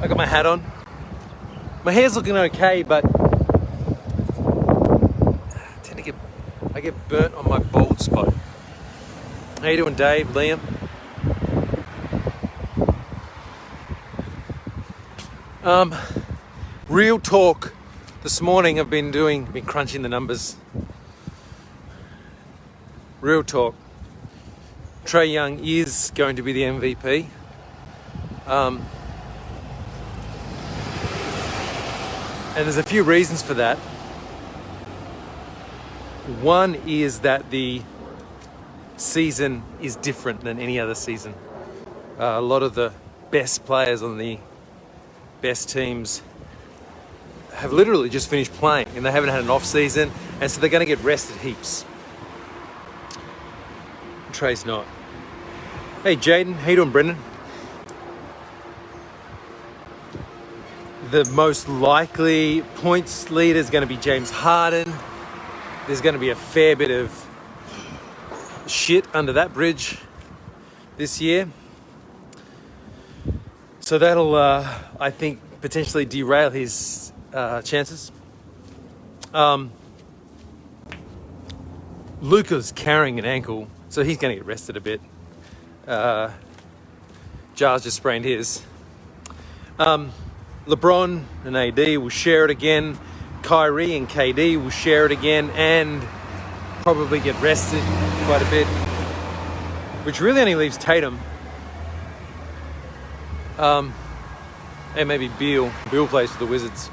I got my hat on. My hair's looking okay, but I get burnt on my bald spot. How you doing, Dave, Liam? Real talk. This morning I've been crunching the numbers. Real talk. Trae Young is going to be the MVP. And there's a few reasons for that. One is that the season is different than any other season. A lot of the best players on the best teams have literally just finished playing and they haven't had an off season, and so they're going to get rested heaps. Trae's not. Hey Jaden, how you doing, Brendan? The most likely points leader is going to be James Harden. There's going to be a fair bit of shit under that bridge this year. So that'll, I think, potentially derail his chances. Luka's carrying an ankle, so he's going to get rested a bit. Jars just sprained his. LeBron and AD will share it again. Kyrie and KD will share it again and probably get rested quite a bit, which really only leaves Tatum. And maybe Beal. Beal plays for the Wizards.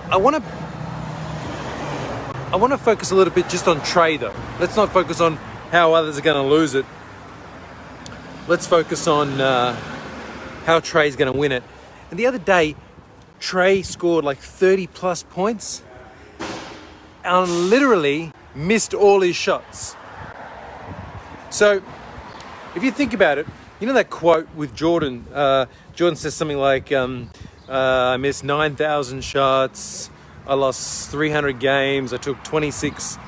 I want to focus a little bit just on Trae though. Let's not focus on how others are going to lose it. Let's focus on how Trae's going to win it. And the other day, Trae scored like 30 plus points and literally missed all his shots. So if you think about it, you know that quote with Jordan? Jordan says something like, I missed 9,000 shots. I lost 300 games. I took 26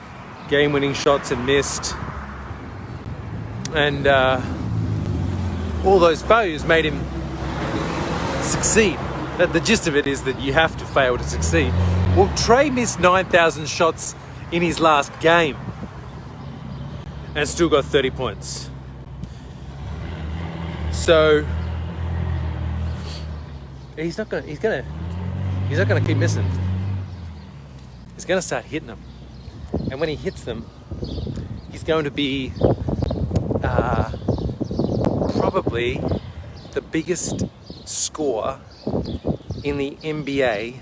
game-winning shots and missed. And all those failures made him succeed. The gist of it is that you have to fail to succeed. Well, Trae missed 9,000 shots in his last game and still got 30 points. So he's not gonna keep missing. He's gonna start hitting them, and when he hits them, he's going to be probably the biggest scorer in the NBA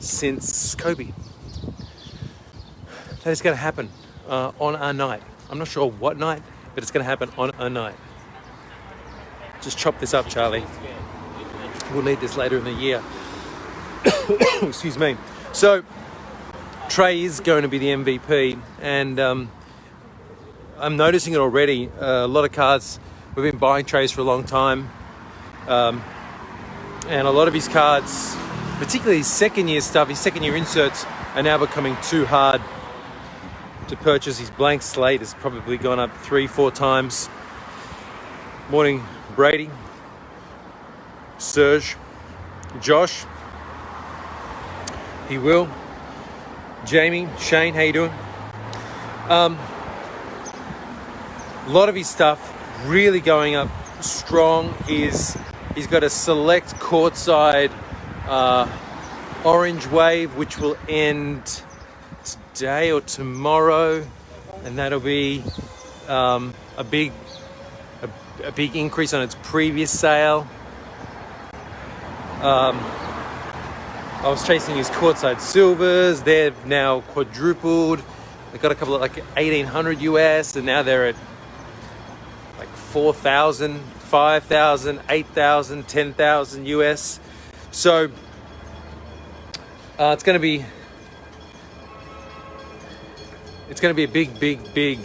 since Kobe. That is going to happen on a night. I'm not sure what night, but it's going to happen on a night. Just chop this up, Charlie. We'll need this later in the year. Excuse me. So, Trae is going to be the MVP, and I'm noticing it already. A lot of cards, we've been buying Trae's for a long time. And a lot of his cards, particularly his second year stuff, his second year inserts, are now becoming too hard to purchase. His blank slate has probably gone up 3-4 times. Morning, Brady, Serge, Josh, he will, Jamie, Shane, how you doing? A lot of his stuff really going up strong. He's got a select courtside orange wave, which will end today or tomorrow, and that'll be a big increase on its previous sale. I was chasing his courtside silvers. They've now quadrupled. They got a couple of like 1,800 US, and now they're at like 4,000, 5,000, 8,000, 10,000 US. So it's going to be a big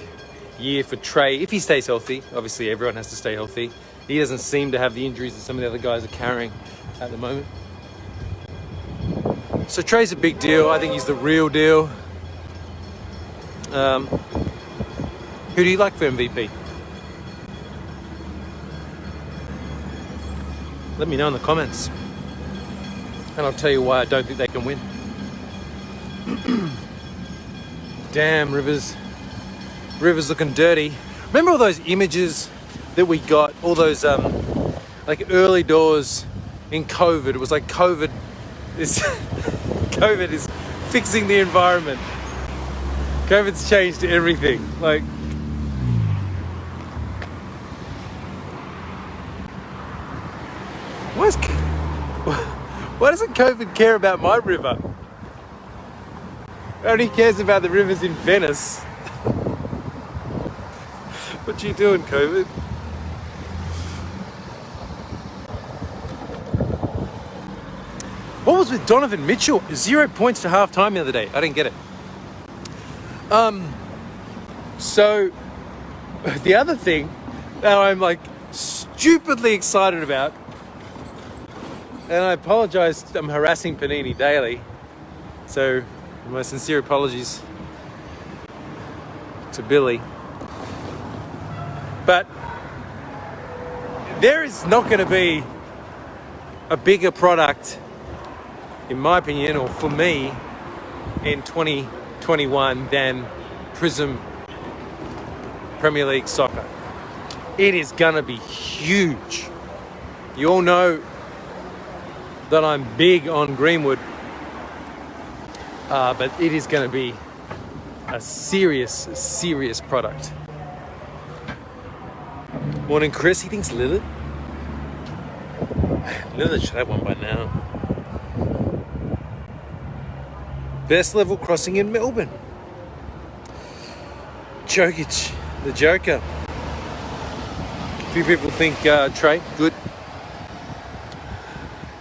year for Trae if he stays healthy. Obviously, everyone has to stay healthy. He doesn't seem to have the injuries that some of the other guys are carrying at the moment. So Trae's a big deal. I think he's the real deal. Who do you like for MVP? Let me know in the comments. And I'll tell you why I don't think they can win. Damn, Rivers. Rivers looking dirty. Remember all those images that we got? All those like early doors in COVID. It was like COVID is COVID is fixing the environment. COVID's changed everything. Like, why doesn't COVID care about my river? It only cares about the rivers in Venice. What you doing, COVID? What was with Donovan Mitchell? 0 points to halftime the other day. I didn't get it. So the other thing that I'm like stupidly excited about, and I apologize, I'm harassing Panini daily, so my sincere apologies to Billy. But there is not going to be a bigger product, in my opinion, or for me, in 2021 than Prism Premier League Soccer. It is going to be huge. You all know that I'm big on Greenwood, but it is going to be a serious product. Morning, Chris. He thinks Lillard. Lillard should have one by now. Best level crossing in Melbourne. Jokic, the Joker. A few people think Trae, good.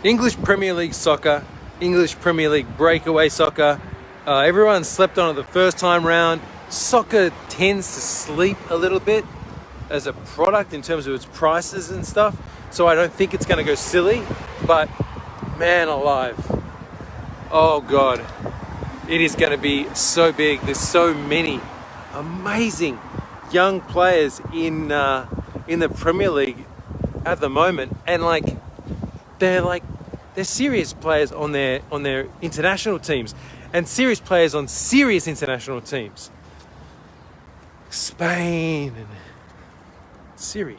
English Premier League Soccer, English Premier League breakaway soccer. Everyone slept on it the first time round. Soccer tends to sleep a little bit as a product in terms of its prices and stuff. So I don't think it's going to go silly. But man alive. Oh God. It is going to be so big. There's so many amazing young players in the Premier League at the moment, and they're serious players on their international teams, and serious players on serious international teams. Spain and Siri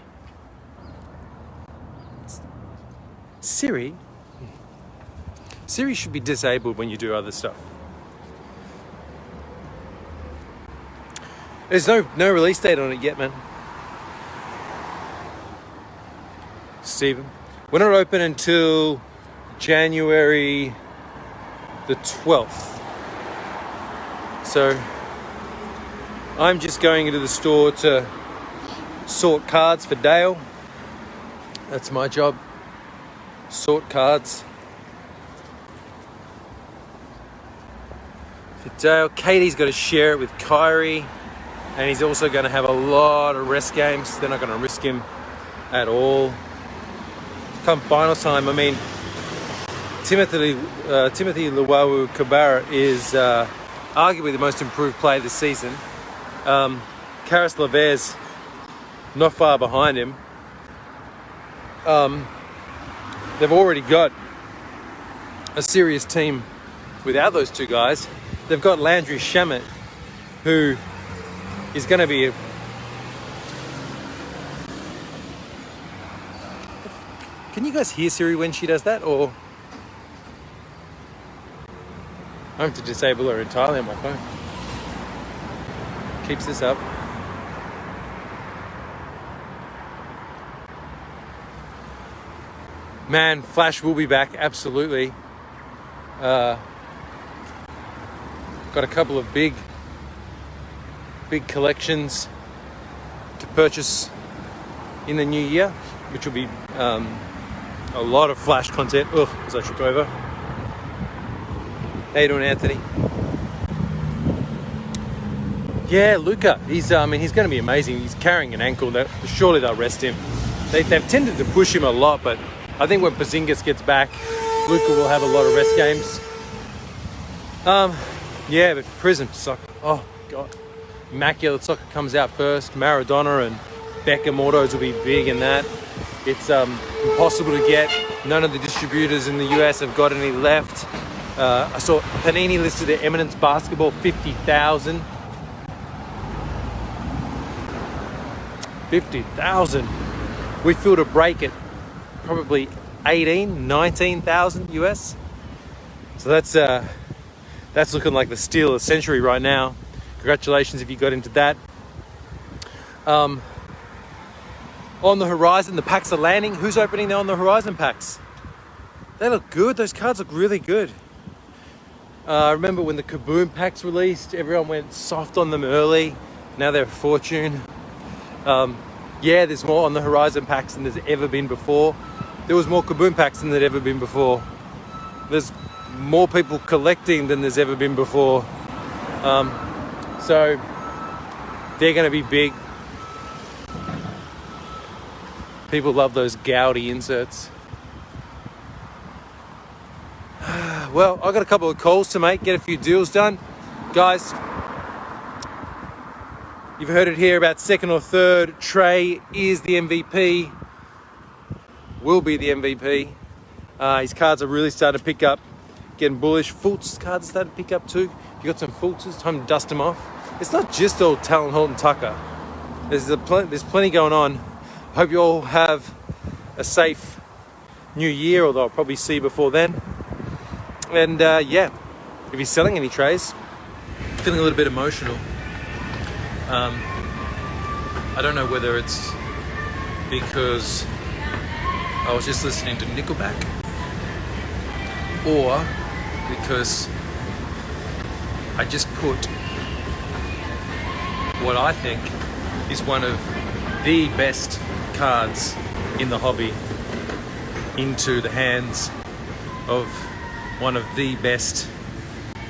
should be disabled when you do other stuff. There's no release date on it yet, man. Stephen, we're not open until January the 12th. So I'm just going into the store to sort cards for Dale. That's my job. Sort cards for Dale. Katie's got to share it with Kyrie. And he's also going to have a lot of rest games. They're not going to risk him at all. Come final time, I mean, Timothy Luwawu-Cabarrot is arguably the most improved player this season. Caris LeVert's not far behind him. They've already got a serious team without those two guys. They've got Landry Shamet, who is going to be Can you guys hear Siri when she does that, or I have to disable her entirely on my phone? Keeps this up. Man, Flash will be back, absolutely. Got a couple of big collections to purchase in the new year, which will be a lot of Flash content. Oh, as I tripped over. How you doing, Anthony? Yeah, Luca. He's going to be amazing. He's carrying an ankle. Surely they'll rest him. They've tended to push him a lot, but I think when Porzingis gets back, Luca will have a lot of rest games. Yeah, but Prism Soccer. Oh God. Immaculate Soccer comes out first. Maradona and Beckham autos will be big in that. It's impossible to get. None of the distributors in the US have got any left. I saw Panini listed their Eminence Basketball 50,000. 50,000. We feel to break it probably 19,000 US. So that's looking like the steal of the century right now. Congratulations if you got into that. On the horizon, the packs are landing. Who's opening their On the Horizon packs? They look good. Those cards look really good. I remember when the Kaboom packs released, everyone went soft on them early. Now they're a fortune. Yeah, there's more On the Horizon packs than there's ever been before. There was more Kaboom packs than there'd ever been before. There's more people collecting than there's ever been before. So they're going to be big. People love those Gaudi inserts. Well, I've got a couple of calls to make, get a few deals done. Guys, you've heard it here about second or third. Trae is the MVP. Will be the MVP. His cards are really starting to pick up. Getting bullish. Fultz cards are starting to pick up too. You got some Fultzes, time to dust them off. It's not just all Talon Horton Tucker. There's plenty going on. Hope you all have a safe new year, although I'll probably see you before then. And yeah, if you're selling any trays, feeling a little bit emotional. I don't know whether it's because I was just listening to Nickelback or because I just put what I think is one of the best cards in the hobby into the hands of one of the best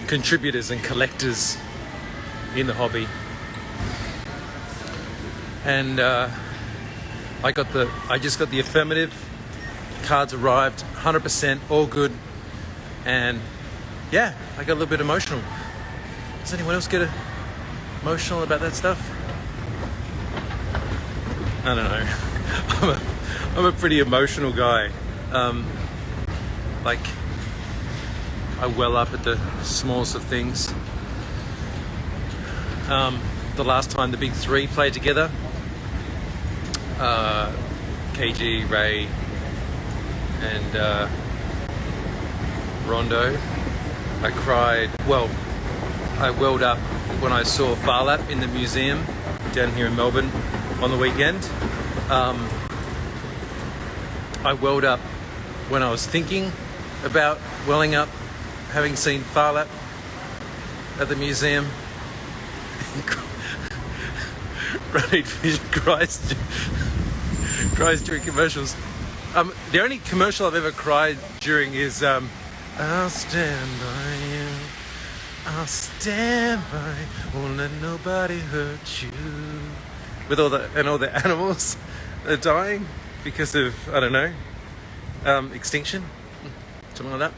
contributors and collectors in the hobby. And I just got the affirmative. Cards arrived, 100%, all good. And yeah, I got a little bit emotional. Does anyone else get emotional about that stuff? I don't know. I'm a pretty emotional guy. Like, I well up at the smallest of things. The last time the big three played together, KG, Ray, and Rondo, I cried. Well, I welled up when I saw Farlap in the museum down here in Melbourne on the weekend. I welled up when I was thinking about welling up, having seen Farlap at the museum. Running Fish cries during commercials. The only commercial I've ever cried during is I'll stand by you, I'll stand by, won't let nobody hurt you. With all the animals are dying because of, I don't know, extinction, something like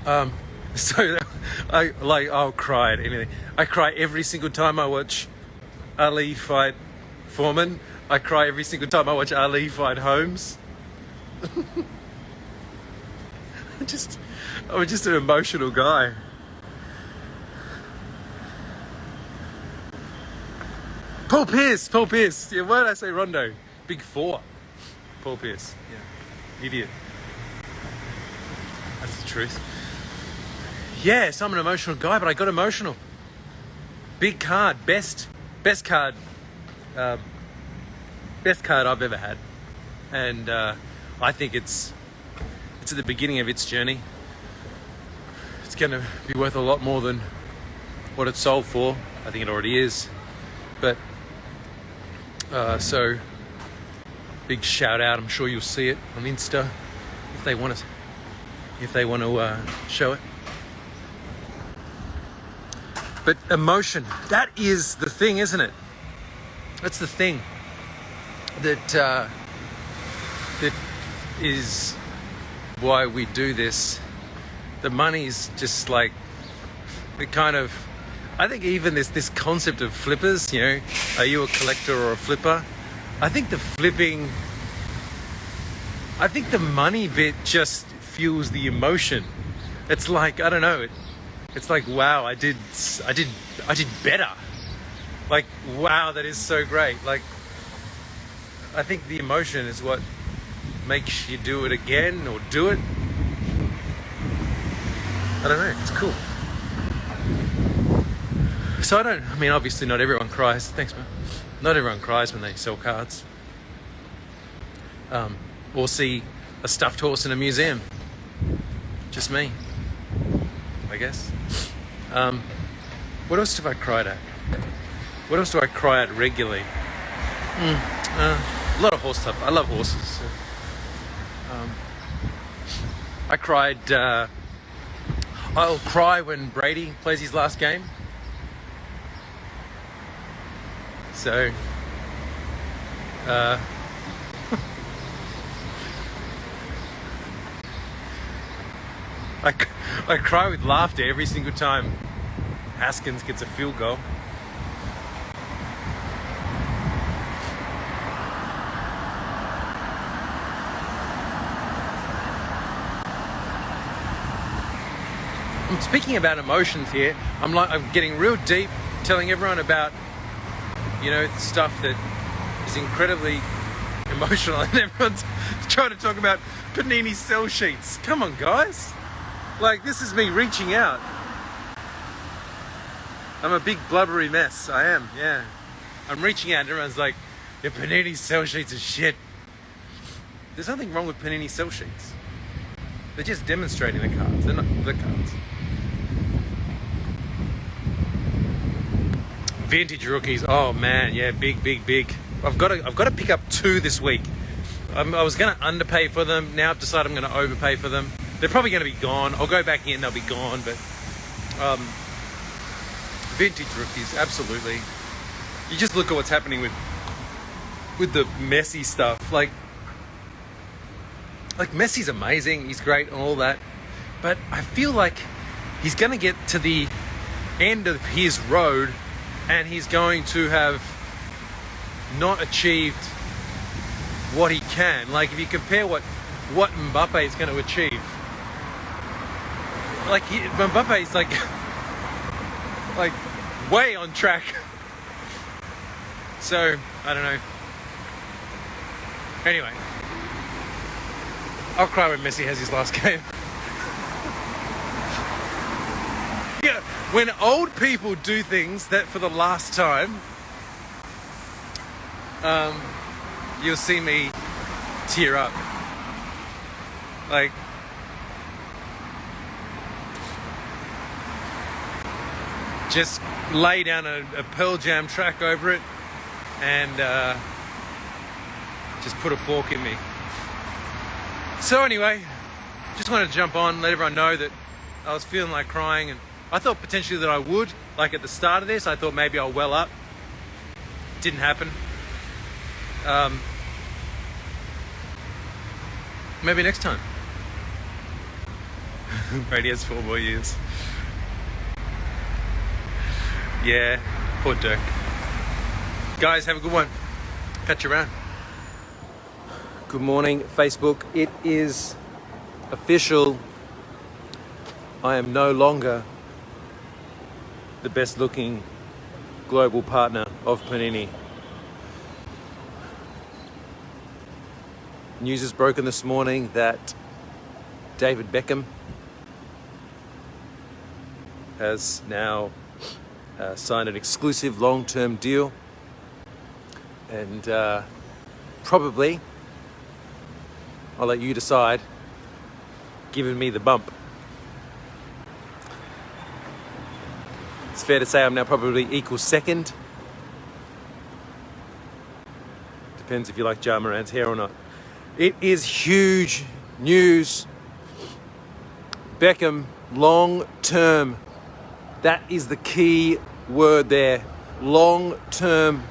that. So I'll cry at anything. I cry every single time I watch Ali fight Foreman. I cry every single time I watch Ali fight Holmes. I'm just an emotional guy. Paul Pierce. Yeah, why did I say Rondo? Big four. Paul Pierce. Yeah. Idiot. That's the truth. Yes, I'm an emotional guy, but I got emotional. Big card, best card I've ever had, and I think it's at the beginning of its journey. It's going to be worth a lot more than what it sold for. I think it already is, but so big shout out. I'm sure you'll see it on Insta if they want to show it. But emotion, that is the thing, isn't it? That's the thing that is why we do this. The money's just like the kind of, I think even this concept of flippers, you know, are you a collector or a flipper? I think the flipping I think the money bit just fuels the emotion. It's like, I don't know, it's like, wow, I did better. Like, wow, that is so great. Like, I think the emotion is what makes you do it again or do it. I don't know, it's cool. So I mean, obviously not everyone cries. Thanks, man. Not everyone cries when they sell cards. Or see a stuffed horse in a museum. Just me, I guess. What else have I cried at? What else do I cry at regularly? A lot of horse stuff. I love horses. So. I cried. I'll cry when Brady plays his last game. So, I cry with laughter every single time Haskins gets a field goal. I'm speaking about emotions here. I'm getting real deep, telling everyone about, you know, stuff that is incredibly emotional, and everyone's trying to talk about Panini sell sheets. Come on, guys. Like, this is me reaching out. I'm a big blubbery mess. I am, yeah. I'm reaching out and everyone's like, your Panini sell sheets are shit. There's nothing wrong with Panini sell sheets. They're just demonstrating the cards. They're not the cards. Vintage rookies. Oh man, yeah, big. I've got to pick up 2 this week. I was going to underpay for them. Now I've decided I'm going to overpay for them. They're probably going to be gone. I'll go back in, they'll be gone. But vintage rookies, absolutely. You just look at what's happening with the Messi stuff. Like Messi's amazing. He's great and all that. But I feel like he's going to get to the end of his road and he's going to have not achieved what he can. Like, if you compare what Mbappe is going to achieve, like Mbappe is like way on track. So I don't know. Anyway, I'll cry when Messi has his last game. Yeah, when old people do things that for the last time, you'll see me tear up. Like, just lay down a Pearl Jam track over it and just put a fork in me. So anyway, just wanted to jump on, let everyone know that I was feeling like crying, and I thought potentially that I would, like at the start of this, I thought maybe I'll well up. Didn't happen. Maybe next time. Brady has 4 more years. Yeah, poor Dirk. Guys, have a good one. Catch you around. Good morning, Facebook. It is official. I am no longer the best looking global partner of Panini. News is broken this morning that David Beckham has now signed an exclusive long-term deal, and probably, I'll let you decide, giving me the bump. It's fair to say I'm now probably equal second. Depends if you like Ja Morant's hair or not. It is huge news. Beckham, long-term. That is the key word there. Long-term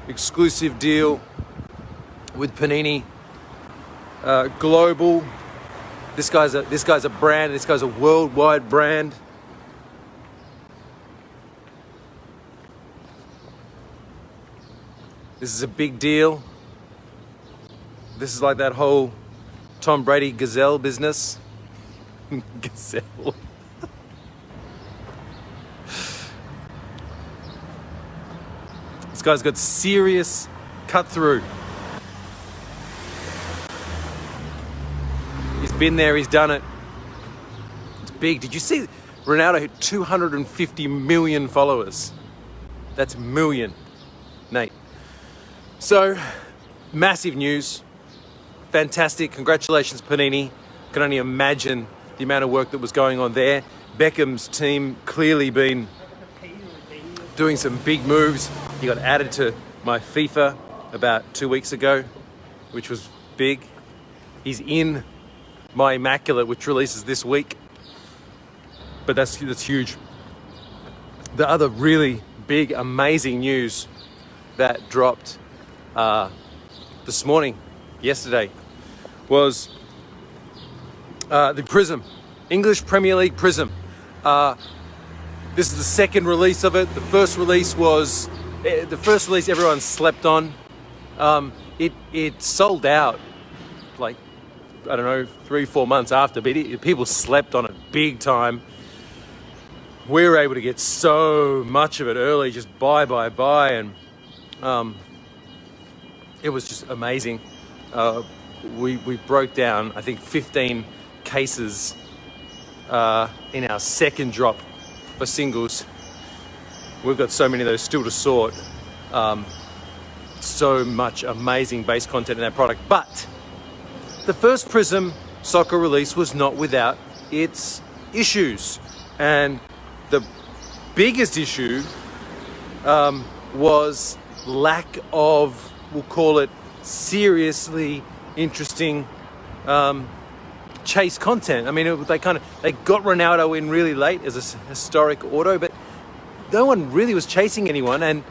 exclusive deal with Panini. Global. This guy's a brand. This guy's a worldwide brand. This is a big deal. This is like that whole Tom Brady gazelle business. Gazelle. This guy's got serious cut through. He's been there, he's done it. It's big. Did you see Ronaldo hit 250 million followers? That's million, Nate. So, massive news. Fantastic. Congratulations, Panini. Can only imagine the amount of work that was going on there. Beckham's team clearly been doing some big moves. He got added to my FIFA about 2 weeks ago, which was big. He's in my Immaculate, which releases this week. But that's huge. The other really big, amazing news that dropped this morning, yesterday, was the Prism, English Premier League Prism. This is the second release of it. The first release everyone slept on. It sold out like, I don't know, 3-4 months after, but people slept on it big time. We were able to get so much of it early, just buy, and it was just amazing. We broke down, I think, 15 cases in our second drop for singles. We've got so many of those still to sort. So much amazing base content in that product. But the first Prism soccer release was not without its issues. And the biggest issue was lack of, we'll call it, seriously interesting chase content. I mean, they got Ronaldo in really late as a historic auto, but no one really was chasing anyone, and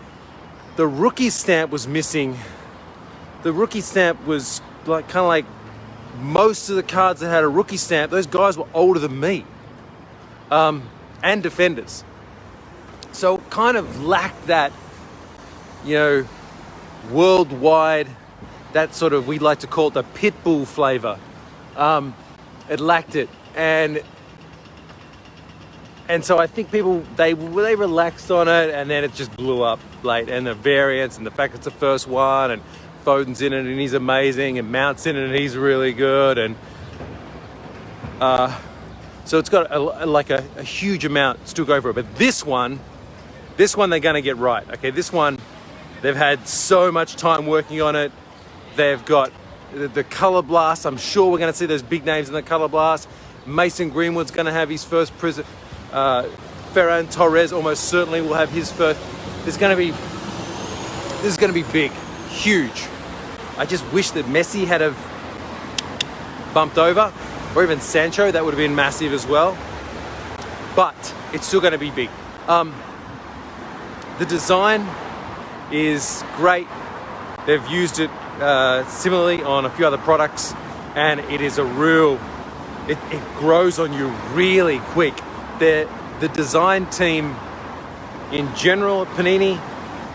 the rookie stamp was missing. The rookie stamp was like most of the cards that had a rookie stamp, those guys were older than me, and defenders. So kind of lacked that, worldwide, that sort of, we like to call it the pitbull flavor. It lacked it, and so I think people, they relaxed on it, and then it just blew up late. And the variants, and the fact it's the first one, and Foden's in it and he's amazing, and Mount's in it and he's really good, and so it's got a huge amount still go for it. But this one they're going to get right. Okay, this one, they've had so much time working on it. They've got the color blast. I'm sure we're going to see those big names in the color blast. Mason Greenwood's going to have his first Prism. Ferran Torres almost certainly will have his first. This is going to be big, huge. I just wish that Messi had have bumped over, or even Sancho. That would have been massive as well. But it's still going to be big. The design is great. They've used it similarly on a few other products, and it is it grows on you really quick. The design team in general at Panini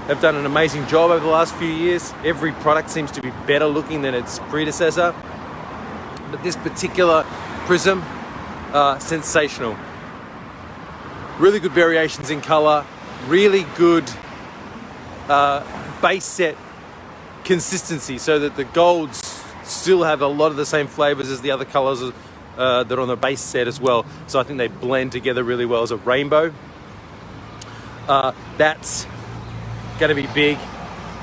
have done an amazing job over the last few years. Every product seems to be better looking than its predecessor. But this particular Prism, sensational. Really good variations in color, really good base set consistency, so that the golds still have a lot of the same flavors as the other colors that are on the base set as well. So I think they blend together really well as a rainbow. That's going to be big.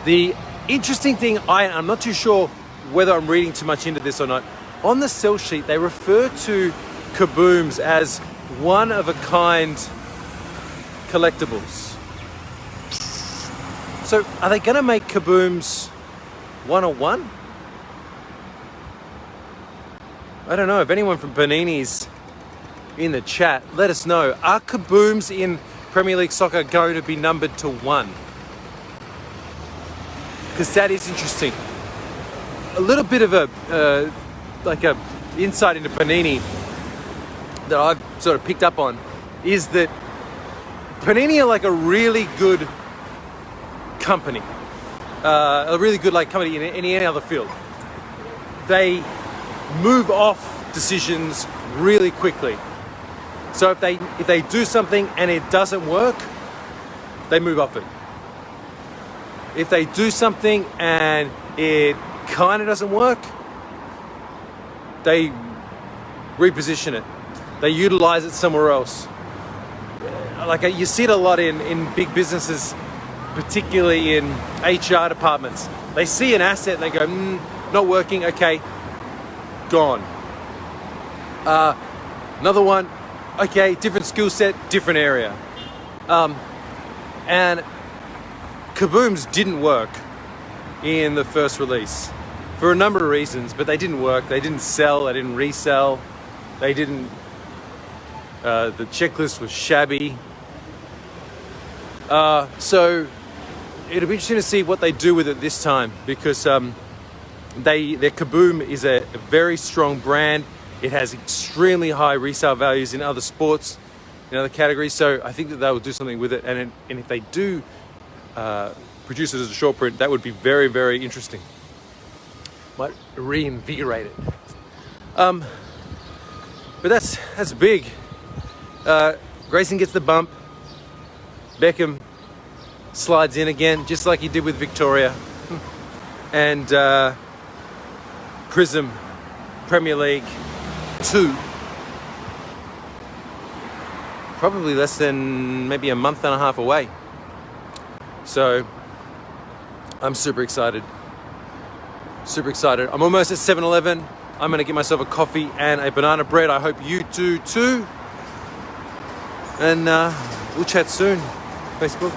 The interesting thing, I'm not too sure whether I'm reading too much into this or not. On the sell sheet, they refer to Kabooms as one-of-a-kind collectibles. So are they going to make Kabooms 101? I don't know. If anyone from Panini's in the chat, let us know. Are Kabooms in Premier League Soccer going to be numbered to 1? Because that is interesting. A little bit of a insight into Panini that I've sort of picked up on is that Panini are like a really good company, a really good company in any other field. They move off decisions really quickly. So if they do something and it doesn't work, they move off it. If they do something and it kind of doesn't work, they reposition it. They utilize it somewhere else. Like you see it a lot in big businesses, particularly in HR departments. They see an asset and they go, not working, okay, gone. Another one, okay, different skill set, different area. And Kabooms didn't work in the first release for a number of reasons, but they didn't work. They didn't sell, they didn't resell, they didn't, the checklist was shabby. So it'll be interesting to see what they do with it this time, because their Kaboom is a very strong brand. It has extremely high resale values in other sports, in other categories. So I think that they will do something with it. And if they do produce it as a short print, that would be very, very interesting. Might reinvigorate it. But that's big. Grayson gets the bump. Beckham slides in again, just like he did with Victoria. And Prism, Premier League 2. Probably less than maybe a month and a half away. So I'm super excited. Super excited. I'm almost at 7-Eleven. I'm gonna get myself a coffee and a banana bread. I hope you do too. And we'll chat soon. Facebook.